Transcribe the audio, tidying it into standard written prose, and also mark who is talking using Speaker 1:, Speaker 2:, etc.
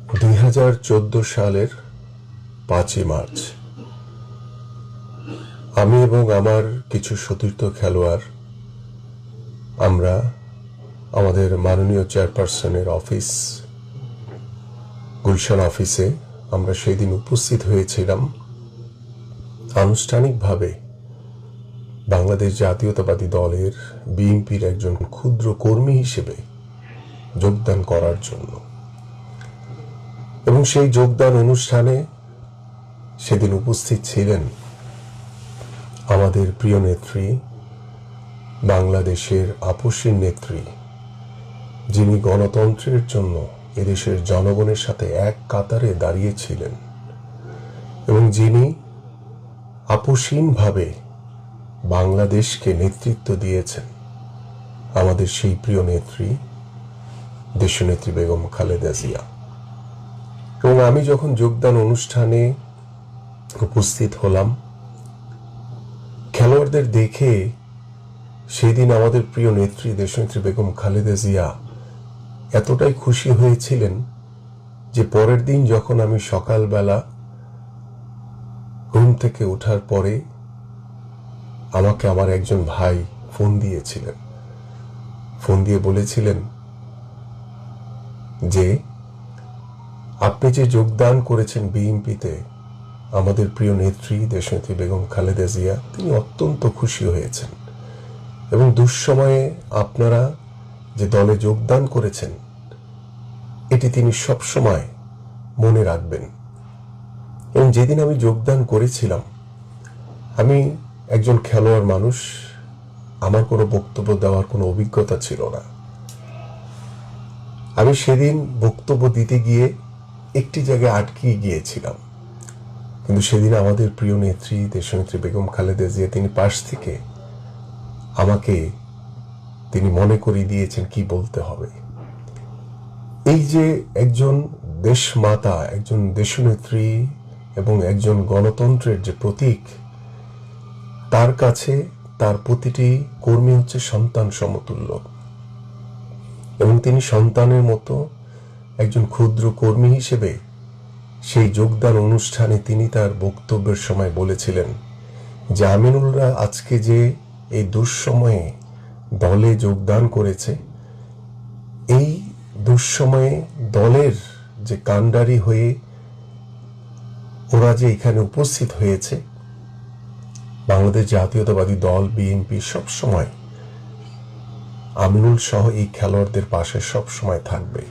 Speaker 1: 2014 সালের 5ই মার্চ আমি এবং আমার কিছু সতীর্থ খেলোয়াড় আমরা আমাদের মাননীয় চেয়ারপারসনের অফিস গুলশান অফিসে আমরা সেই দিন উপস্থিত হয়েছিলাম আনুষ্ঠানিকভাবে বাংলাদেশ জাতীয়তাবাদী দলের বিএনপির একজন ক্ষুদ্র কর্মী হিসেবে যোগদান করার জন্য। এবং সেই যোগদান অনুষ্ঠানে সেদিন উপস্থিত ছিলেন আমাদের প্রিয় নেত্রী, বাংলাদেশের আপসীন নেত্রী, যিনি গণতন্ত্রের জন্য এদেশের জনগণের সাথে এক কাতারে দাঁড়িয়েছিলেন এবং যিনি আপসীনভাবে বাংলাদেশকে নেতৃত্ব দিয়েছেন, আমাদের সেই প্রিয় নেত্রী দেশনেত্রী বেগম খালেদা জিয়া। এবং আমি যখন যোগদান অনুষ্ঠানে উপস্থিত হলাম, খেলোয়াড়দের দেখে সেদিন আমাদের প্রিয় নেত্রী দেশনেত্রী বেগম খালেদা জিয়া এতটাই খুশি হয়েছিলেন যে পরের দিন যখন আমি সকালবেলা ঘুম থেকে ওঠার পরে আমাকে আমার একজন ভাই ফোন দিয়েছিলেন, ফোন দিয়ে বলেছিলেন যে আপনি যে যোগদান করেছেন বিএনপিতে, আমাদের প্রিয় নেত্রী দেশনেত্রী বেগম খালেদা জিয়া তিনি অত্যন্ত খুশি হয়েছেন এবং দুঃসময়ে আপনারা যে দলে যোগদান করেছেন এটি তিনি সবসময় মনে রাখবেন। এবং যেদিন আমি যোগদান করেছিলাম, আমি একজন খেলোয়াড় মানুষ, আমার কোনো বক্তব্য দেওয়ার কোনো অভিজ্ঞতা ছিল না। আমি সেদিন বক্তব্য দিতে গিয়ে একটি জায়গায় আটকে গিয়েছিলাম, কিন্তু সেদিন আমাদের প্রিয় নেত্রী দেশনেত্রী বেগম খালেদা জিয়া তিনি পাশ থেকে আমাকে তিনি মনে করিয়ে দিয়েছেন কি বলতে হবে। এই যে একজন দেশমাতা, একজন দেশনেত্রী এবং একজন গণতন্ত্রের যে প্রতীক, তার কাছে তার প্রতিটি কর্মী হচ্ছে সন্তান সমতুল্য এবং তিনি সন্তানের মতো একজন ক্ষুদ্র কর্মী হিসেবে সেই যোগদান অনুষ্ঠানে তিনি তার বক্তব্যের সময় বলেছিলেন যে আমিনুলরা আজকে যে এই দুঃসময়ে দলে যোগদান করেছে, এই দুঃসময়ে দলের যে কাণ্ডারি হয়ে ওরা যে এখানে উপস্থিত হয়েছে, বাংলাদেশ জাতীয়তাবাদী দল বিএনপি সবসময় আমিনুল সহ এই খেলোয়াড়দের পাশে সবসময় থাকবে।